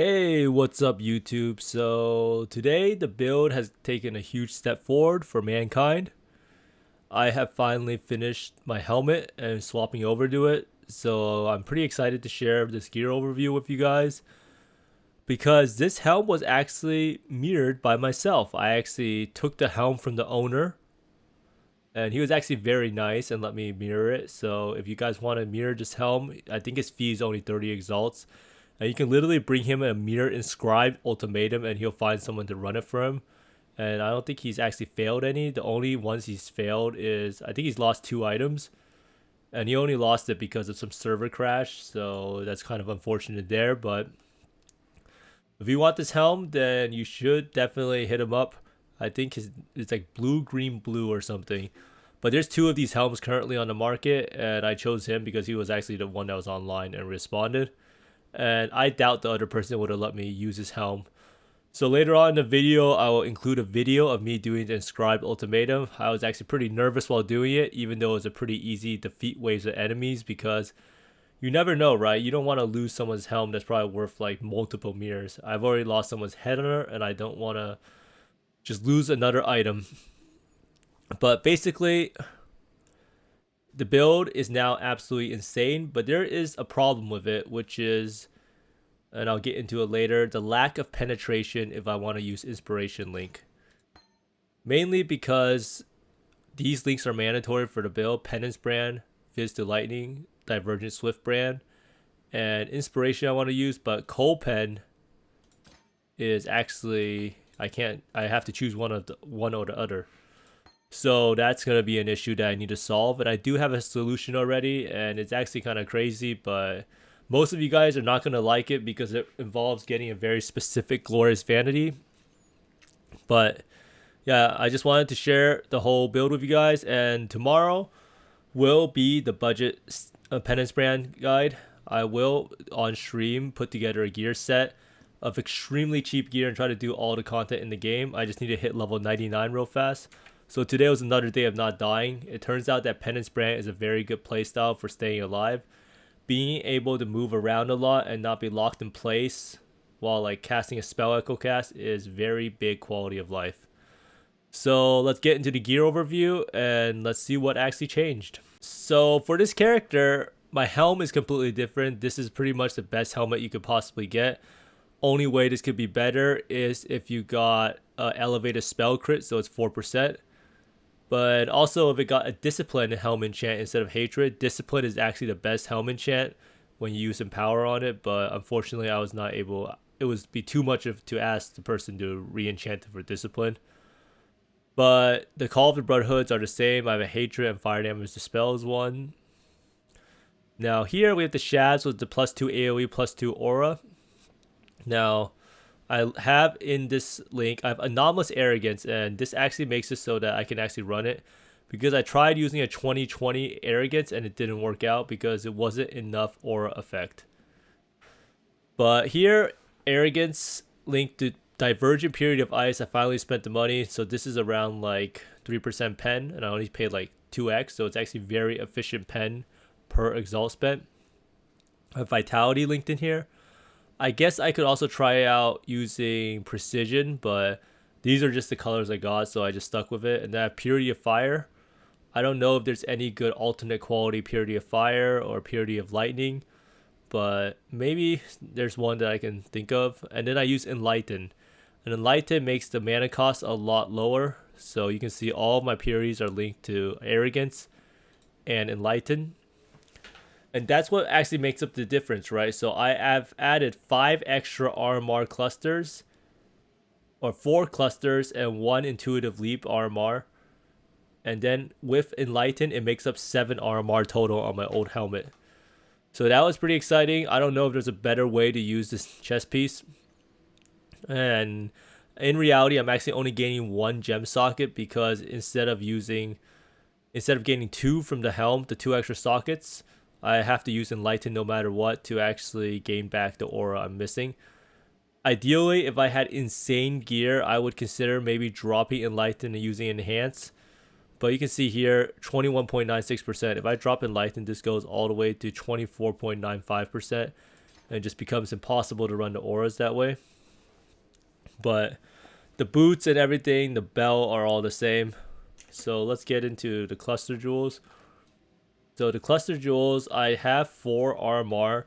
Hey, what's up YouTube? So today the build has taken a huge step forward for mankind. I have finally finished my helmet and swapping over to it. So I'm pretty excited to share this gear overview with you guys because this helm was actually mirrored by myself. I actually took the helm from the owner and he was actually very nice and let me mirror it. So if you guys want to mirror this helm, I think his fee is only 30 exalts. And you can literally bring him a Mirror Inscribed Ultimatum and he'll find someone to run it for him. And I don't think he's actually failed any. The only ones he's failed is, I think he's lost 2 items. And he only lost it because of some server crash. So that's kind of unfortunate there. But if you want this helm, then you should definitely hit him up. I think it's like blue, green, blue or something. But there's 2 of these helms currently on the market. And I chose him because he was actually the one that was online and responded. And I doubt the other person would have let me use his helm. So later on in the video, I will include a video of me doing the Inscribed Ultimatum. I was actually pretty nervous while doing it, even though it was a pretty easy defeat waves of enemies, because you never know, right? You don't want to lose someone's helm that's probably worth like multiple mirrors. I've already lost someone's head hunter, and I don't want to just lose another item. But basically, the build is now absolutely insane, but there is a problem with it, which is, and I'll get into it later, the lack of penetration if I want to use Inspiration Link. Mainly because these links are mandatory for the build: Penance Brand, Fizz to Lightning, Divergent Swift Brand, and Inspiration I want to use, but Cold Pen is actually, I have to choose one or the other. So that's going to be an issue that I need to solve. And I do have a solution already. And it's actually kind of crazy. But most of you guys are not going to like it because it involves getting a very specific Glorious Vanity. But yeah, I just wanted to share the whole build with you guys. And tomorrow will be the budget Penance Brand guide. I will, on stream, put together a gear set of extremely cheap gear and try to do all the content in the game. I just need to hit level 99 real fast. So today was another day of not dying. It turns out that Penance Brand is a very good playstyle for staying alive. Being able to move around a lot and not be locked in place while like casting a spell echo cast is very big quality of life. So let's get into the gear overview and let's see what actually changed. So for this character, my helm is completely different. This is pretty much the best helmet you could possibly get. Only way this could be better is if you got elevated spell crit, so it's 4%. But also, if it got a Discipline helm enchant instead of Hatred, Discipline is actually the best helm enchant when you use Empower on it. But unfortunately, I was not able. It would be too much to ask the person to re-enchant it for Discipline. But the Call of the Brotherhoods are the same. I have a Hatred and Fire Damage Dispels one. Now here we have the Shads with the +2 AoE, +2 Aura. Now, I have in this link, I have Anomalous Arrogance, and this actually makes it so that I can actually run it, because I tried using a 2020 Arrogance and it didn't work out because it wasn't enough aura effect. But here, Arrogance linked to Divergent Period of Ice. I finally spent the money, so this is around like 3% pen, and I only paid like 2x, so it's actually very efficient pen per exalt spent. I have Vitality linked in here. I guess I could also try out using Precision, but these are just the colors I got, so I just stuck with it. And then I have Purity of Fire. I don't know if there's any good alternate quality Purity of Fire or Purity of Lightning, but maybe there's one that I can think of. And then I use Enlighten. And Enlighten makes the mana cost a lot lower, so you can see all of my Purities are linked to Arrogance and Enlighten. And that's what actually makes up the difference, right? So I have added 5 extra RMR clusters, or 4 clusters and 1 intuitive leap RMR. And then with Enlighten, it makes up 7 RMR total on my old helmet. So that was pretty exciting. I don't know if there's a better way to use this chest piece. And in reality, I'm actually only gaining 1 gem socket, because instead of gaining 2 from the helm, the 2 extra sockets, I have to use Enlighten no matter what to actually gain back the aura I'm missing. Ideally, if I had insane gear, I would consider maybe dropping Enlighten and using Enhance. But you can see here, 21.96%. If I drop Enlighten, this goes all the way to 24.95%. and it just becomes impossible to run the auras that way. But the boots and everything, the bell are all the same. So let's get into the cluster jewels. So the cluster jewels, I have 4 RMR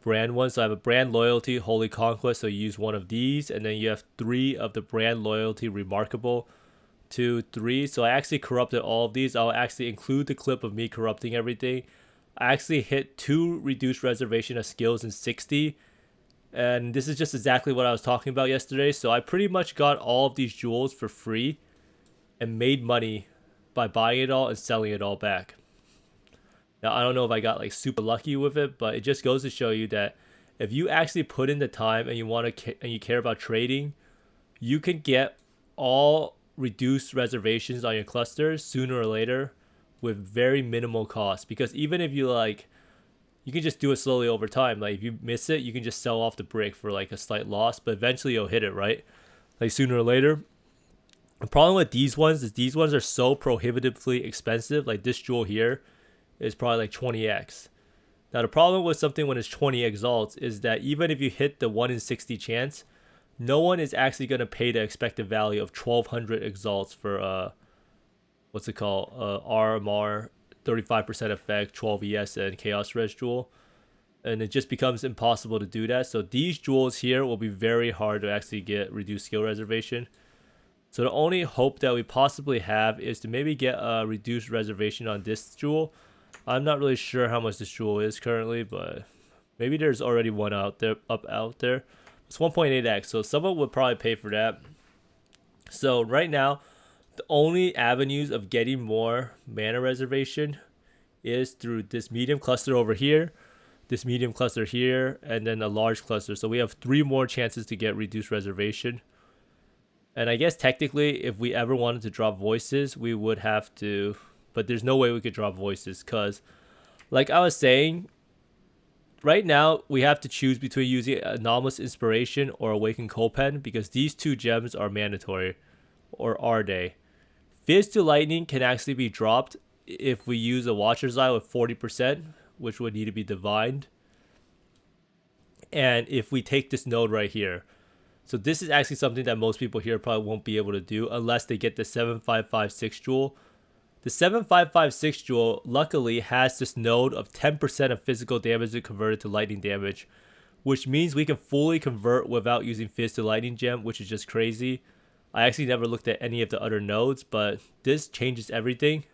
brand ones. So I have a brand loyalty, holy conquest. So you use one of these, and then you have 3 of the brand loyalty, remarkable, 2, 3. So I actually corrupted all of these. I'll actually include the clip of me corrupting everything. I actually hit 2 reduced reservation of skills in 60. And this is just exactly what I was talking about yesterday. So I pretty much got all of these jewels for free and made money by buying it all and selling it all back. Now, I don't know if I got like super lucky with it, but it just goes to show you that if you actually put in the time and you care about trading, you can get all reduced reservations on your clusters sooner or later with very minimal cost. Because even if you you can just do it slowly over time. Like if you miss it, you can just sell off the brick for like a slight loss, but eventually you'll hit it, right? Like sooner or later. The problem with these ones is these ones are so prohibitively expensive. Like this jewel here is probably like 20x. Now the problem with something when it's 20 exalts is that even if you hit the 1 in 60 chance, no one is actually going to pay the expected value of 1200 exalts for what's it called, RMR, 35% effect, 12 ES, and Chaos Res jewel. And it just becomes impossible to do that. So these jewels here will be very hard to actually get reduced skill reservation. So the only hope that we possibly have is to maybe get a reduced reservation on this jewel. I'm not really sure how much this jewel is currently, but maybe there's already one out there. It's 1.8x, so someone would probably pay for that. So right now, the only avenues of getting more mana reservation is through this medium cluster over here, this medium cluster here, and then a large cluster. So we have 3 more chances to get reduced reservation. And I guess technically, if we ever wanted to drop voices, we would have to, but there's no way we could drop voices because, like I was saying, right now we have to choose between using Anomalous Inspiration or Awakened Copen because these 2 gems are mandatory, or are they? Fizz to Lightning can actually be dropped if we use a Watcher's Eye with 40%, which would need to be divined. And if we take this node right here. So this is actually something that most people here probably won't be able to do unless they get the 7556 jewel. The 7556 jewel luckily has this node of 10% of physical damage converted to lightning damage, which means we can fully convert without using Fizz to Lightning gem, which is just crazy. I actually never looked at any of the other nodes, but this changes everything.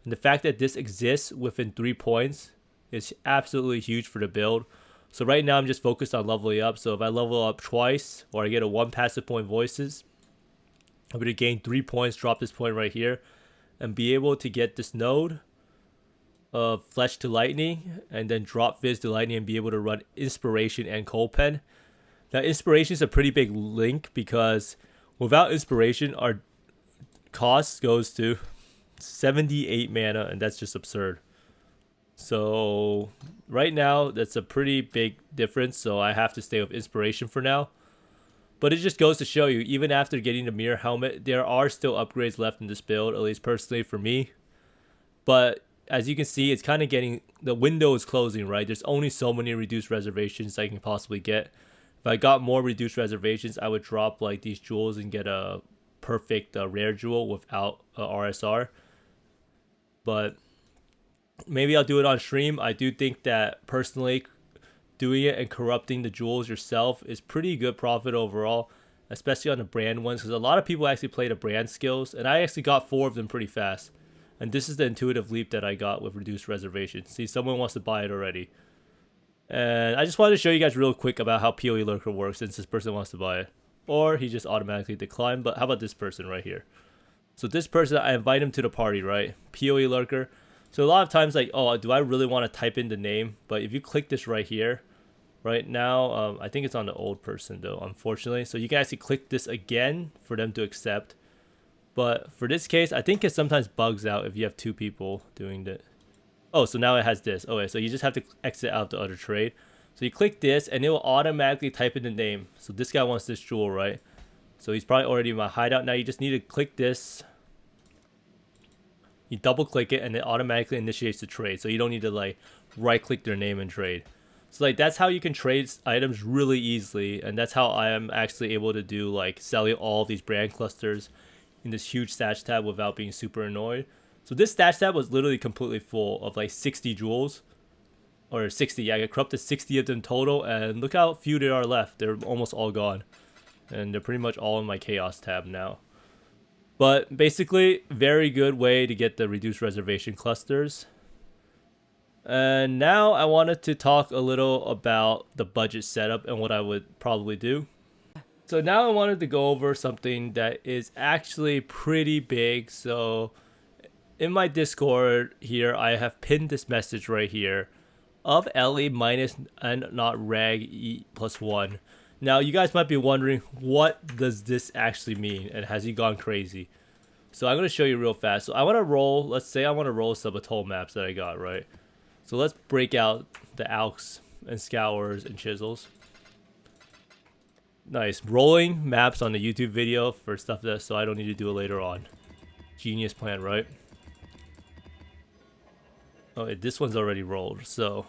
And the fact that this exists within 3 points is absolutely huge for the build. So right now I'm just focused on leveling up. So if I level up twice or I get a 1 passive point voices, I'm going to gain 3 points, drop this point right here, and be able to get this node of Flesh to Lightning and then drop Fizz to Lightning and be able to run Inspiration and Copen. Now Inspiration is a pretty big link because without Inspiration our cost goes to 78 mana, and that's just absurd. So right now that's a pretty big difference, so I have to stay with Inspiration for now. But it just goes to show you, even after getting the Mirror Helmet, there are still upgrades left in this build, at least personally for me. But as you can see, it's kind of getting, the window is closing, right? There's only so many reduced reservations I can possibly get. If I got more reduced reservations, I would drop like these jewels and get a perfect rare jewel without RSR. But maybe I'll do it on stream. I do think that personally doing it and corrupting the jewels yourself is pretty good profit overall, especially on the brand ones, because a lot of people actually play the brand skills, and I actually got 4 of them pretty fast. And this is the intuitive leap that I got with reduced reservation. See, someone wants to buy it already. And I just wanted to show you guys real quick about how PoE Lurker works, since this person wants to buy it. Or he just automatically declined, but how about this person right here? So this person, I invite him to the party, right? PoE Lurker. So a lot of times, like, oh, do I really want to type in the name? But if you click this right here, right now, I think it's on the old person though, unfortunately. So you can actually click this again for them to accept. But for this case, I think it sometimes bugs out if you have 2 people doing that. Oh, so now it has this. Okay, so you just have to exit out the other trade. So you click this and it will automatically type in the name. So this guy wants this jewel, right? So he's probably already in my hideout. Now you just need to click this. You double click it and it automatically initiates the trade. So you don't need to like right click their name and trade. So like that's how you can trade items really easily, and that's how I am actually able to do like selling all of these brand clusters in this huge stash tab without being super annoyed. So this stash tab was literally completely full of like 60 jewels, or 60. Yeah, I got corrupted 60 of them total, and look how few there are left. They're almost all gone, and they're pretty much all in my chaos tab now. But basically, very good way to get the reduced reservation clusters. And now I wanted to talk a little about the budget setup and what I would probably do. So now I wanted to go over something that is actually pretty big. So in my Discord here, I have pinned this message right here of LE minus nnot reg E +1. Now you guys might be wondering, what does this actually mean, and has he gone crazy? So I'm going to show you real fast. So I want to roll, let's say I want to roll some atoll maps that I got, right? So let's break out the alks and scours and chisels. Nice. Rolling maps on the YouTube video for stuff that so I don't need to do it later on. Genius plan, right? Oh, this one's already rolled, so.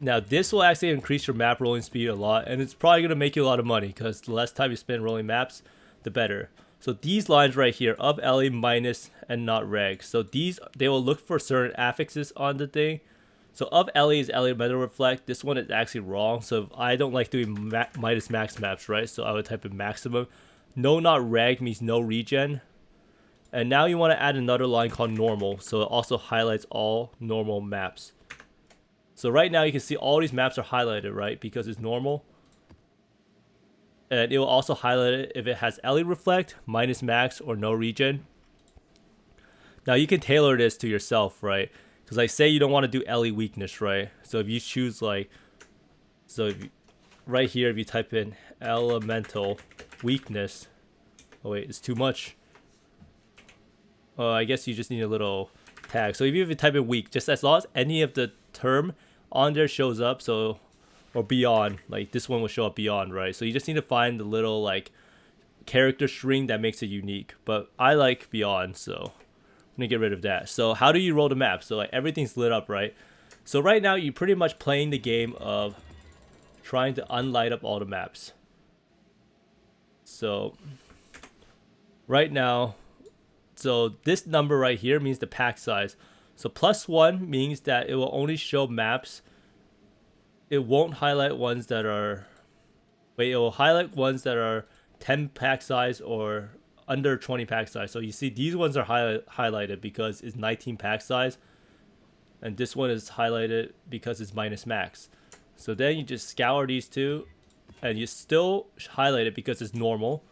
Now this will actually increase your map rolling speed a lot, and it's probably going to make you a lot of money because the less time you spend rolling maps, the better. So these lines right here of LE minus and not reg. So these, they will look for certain affixes on the thing. So of LE is LE metal reflect. This one is actually wrong. So I don't like doing minus max maps, right? So I would type in maximum. No not reg means no regen. And now you want to add another line called normal. So it also highlights all normal maps. So right now you can see all these maps are highlighted, right? Because it's normal. And it will also highlight it if it has LE reflect, minus max, or no regen. Now you can tailor this to yourself, right? Because like say you don't want to do LE weakness, right? So if you choose like, so if you, right here if you type in elemental weakness, oh wait, it's too much. I guess you just need a little tag. So if you type in weak, just as long as any of the term on there shows up, so or beyond, like this one will show up beyond, right? So you just need to find the little like character string that makes it unique. But I like beyond, so I'm gonna get rid of that. So how do you roll the map? So like everything's lit up, right? So right now you're pretty much playing the game of trying to unlight up all the maps. So right now, so this number right here means the pack size. So +1 means that it will only show maps. It won't highlight ones that are, wait, it will highlight ones that are 10 pack size or under 20 pack size. So you see these ones are highlighted because it's 19 pack size. And this one is highlighted because it's minus max. So then you just scour these two and you still highlight it because it's normal.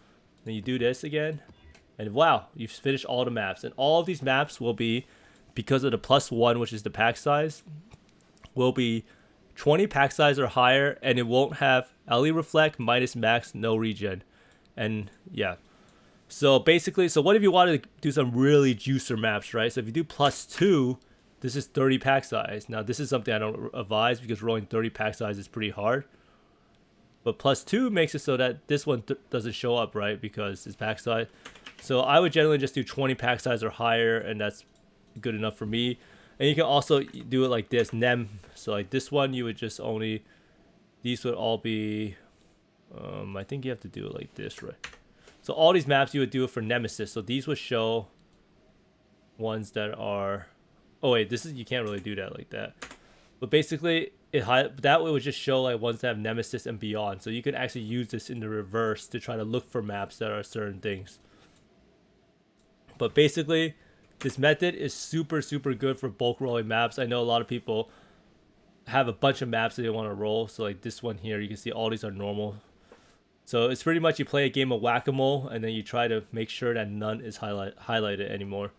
Then you do this again. And wow, you've finished all the maps. And all of these maps will be, because of the +1, which is the pack size, will be 20 pack size or higher, and it won't have LE reflect, minus max, no regen. And yeah. So basically, so what if you wanted to do some really juicer maps, right? So if you do +2, this is 30 pack size. Now this is something I don't advise because rolling 30 pack size is pretty hard. But +2 makes it so that this one doesn't show up, right? Because it's pack size. So I would generally just do 20 pack size or higher, and that's good enough for me. And you can also do it like this, nem. So like this one, you would just only, these would all be, I think you have to do it like this, right? So all these maps, you would do it for nemesis. So these would show ones that are, oh wait, this is, you can't really do that like that. But basically, that way would just show like ones that have nemesis and beyond. So you can actually use this in the reverse to try to look for maps that are certain things. But basically, this method is super, super good for bulk rolling maps. I know a lot of people have a bunch of maps that they want to roll. So like this one here, you can see all these are normal. So it's pretty much you play a game of whack-a-mole and then you try to make sure that none is highlighted anymore.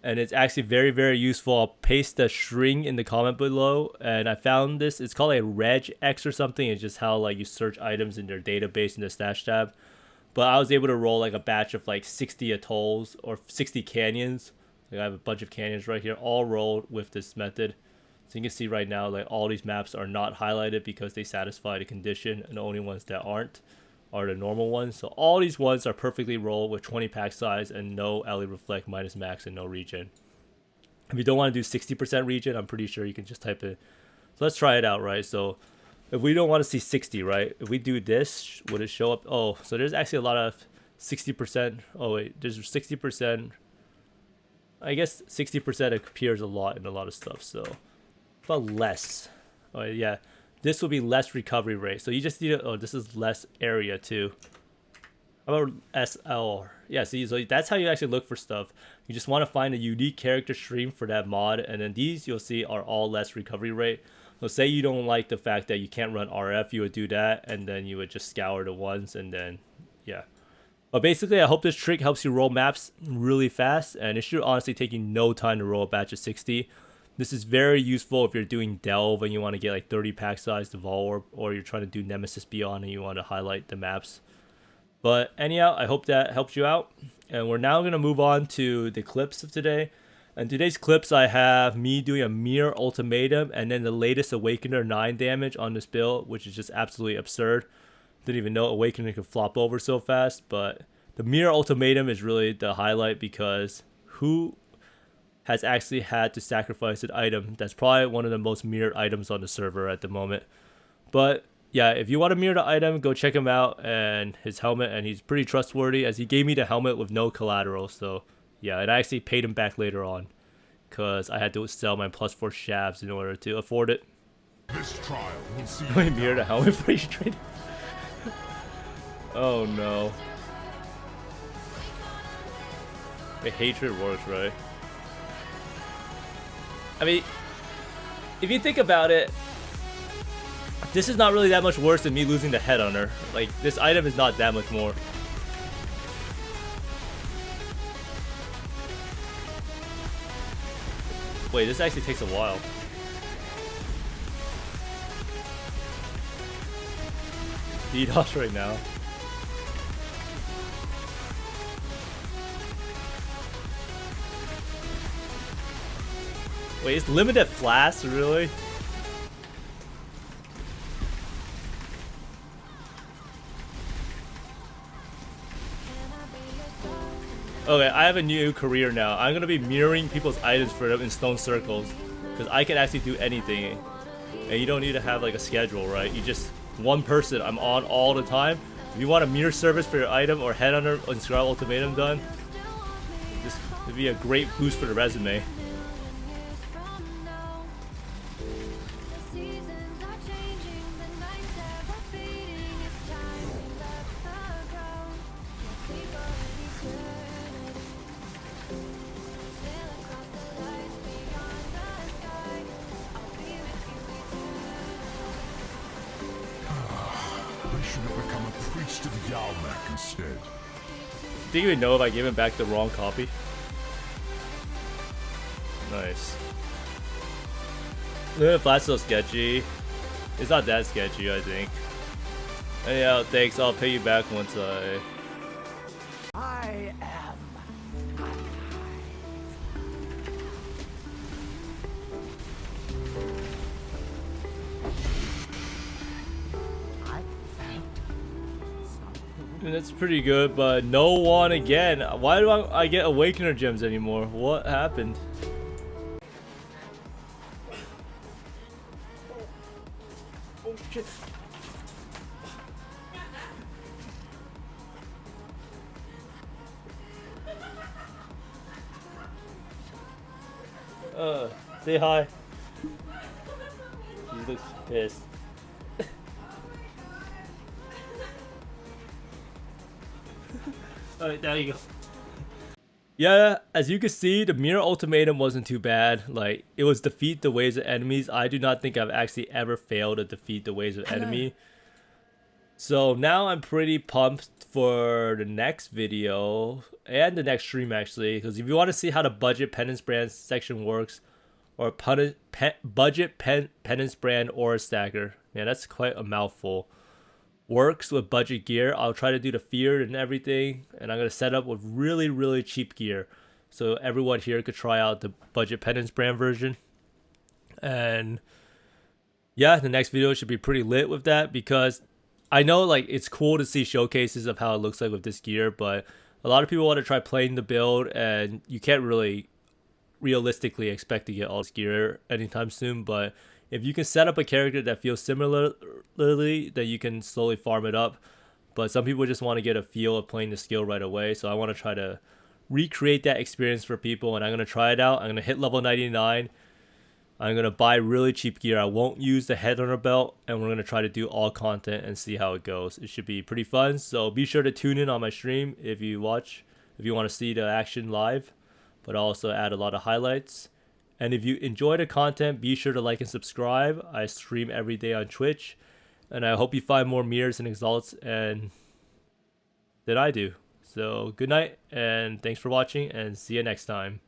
And it's actually very, very useful. I'll paste the string in the comment below. And I found this, it's called a REGEX or something. It's just how like you search items in their database in the stash tab. But I was able to roll like a batch of like 60 atolls or 60 canyons. Like I have a bunch of canyons right here, all rolled with this method. So you can see right now, like all these maps are not highlighted because they satisfy the condition, and the only ones that aren't are the normal ones. So all these ones are perfectly rolled with 20 pack size and no LE reflect, minus max, and no regen. If you don't want to do 60% regen, I'm pretty sure you can just type in So let's try it out, right? So if we don't want to see 60, right? If we do this, would it show up? Oh, so there's actually a lot of 60%. Oh wait, there's 60%. I guess 60% appears a lot in a lot of stuff. So but less. Oh yeah, this will be less recovery rate. So you just need to, oh, this is less area too. How about SL? Yeah, see, so that's how you actually look for stuff. You just want to find a unique character stream for that mod, and then these you'll see are all less recovery rate. So say you don't like the fact that you can't run RF, you would do that, and then you would just scour the ones, and then, yeah. But basically, I hope this trick helps you roll maps really fast, and it should honestly take you no time to roll a batch of 60. This is very useful if you're doing Delve and you want to get like 30 pack size to Vol Orb, or you're trying to do Nemesis Beyond and you want to highlight the maps. But anyhow, I hope that helps you out. And we're now going to move on to the clips of today. And today's clips, I have me doing a Mirror Ultimatum and then the latest Awakener 9 damage on this build, which is just absolutely absurd. Didn't even know Awakener could flop over so fast. But the Mirror Ultimatum is really the highlight because who has actually had to sacrifice an item that's probably one of the most mirrored items on the server at the moment. But yeah, if you want to mirror the item, go check him out and his helmet, and he's pretty trustworthy as he gave me the helmet with no collateral. So yeah, and I actually paid him back later on because I had to sell my +4 shafts in order to afford it. This trial will see I mirrored the helmet for each trade. Oh no. The hatred works, right? I mean, if you think about it, this is not really that much worse than me losing the head on her. Like, this item is not that much more. Wait, this actually takes a while. DDoS right now. Wait, is limited flash really? Okay, I have a new career now. I'm gonna be mirroring people's items for them in stone circles, because I can actually do anything, and you don't need to have like a schedule, right? You just one person. I'm on all the time. If you want a mirror service for your item or headhunter Inscribed Ultimatum done, this would be a great boost for the resume. should have become a priest of Yalnak instead. Do you even know if I gave him back the wrong copy? Nice. The flat's so sketchy. It's not that sketchy, I think. Anyhow, thanks. I'll pay you back once I am. That's pretty good, but no one again. Why do I get Awakener gems anymore? What happened? Oh shit. Say hi. He looks pissed. Alright, there you go. Yeah, as you can see, the Mirror Ultimatum wasn't too bad. Like, it was defeat the waves of enemies. I do not think I've actually ever failed to defeat the waves of enemy. So now I'm pretty pumped for the next video and the next stream actually, because if you want to see how the budget penance brand section works, or budget penance brand Aura Stacker, man, that's quite a mouthful. Works with budget gear. I'll try to do the fear and everything, and I'm gonna set up with really cheap gear, so everyone here could try out the budget penance brand version. And yeah, the next video should be pretty lit with that, because I know like it's cool to see showcases of how it looks like with this gear, but a lot of people want to try playing the build, and you can't really realistically expect to get all this gear anytime soon. But If you can set up a character that feels similarly, then you can slowly farm it up. But some people just want to get a feel of playing the skill right away. So I want to try to recreate that experience for people, and I'm going to try it out. I'm going to hit level 99. I'm going to buy really cheap gear. I won't use the headhunter belt, and we're going to try to do all content and see how it goes. It should be pretty fun. So be sure to tune in on my stream if you want to see the action live, but I'll also add a lot of highlights. And if you enjoy the content, be sure to like and subscribe. I stream every day on Twitch, and I hope you find more mirrors and exalts than I do. So good night, and thanks for watching, and see you next time.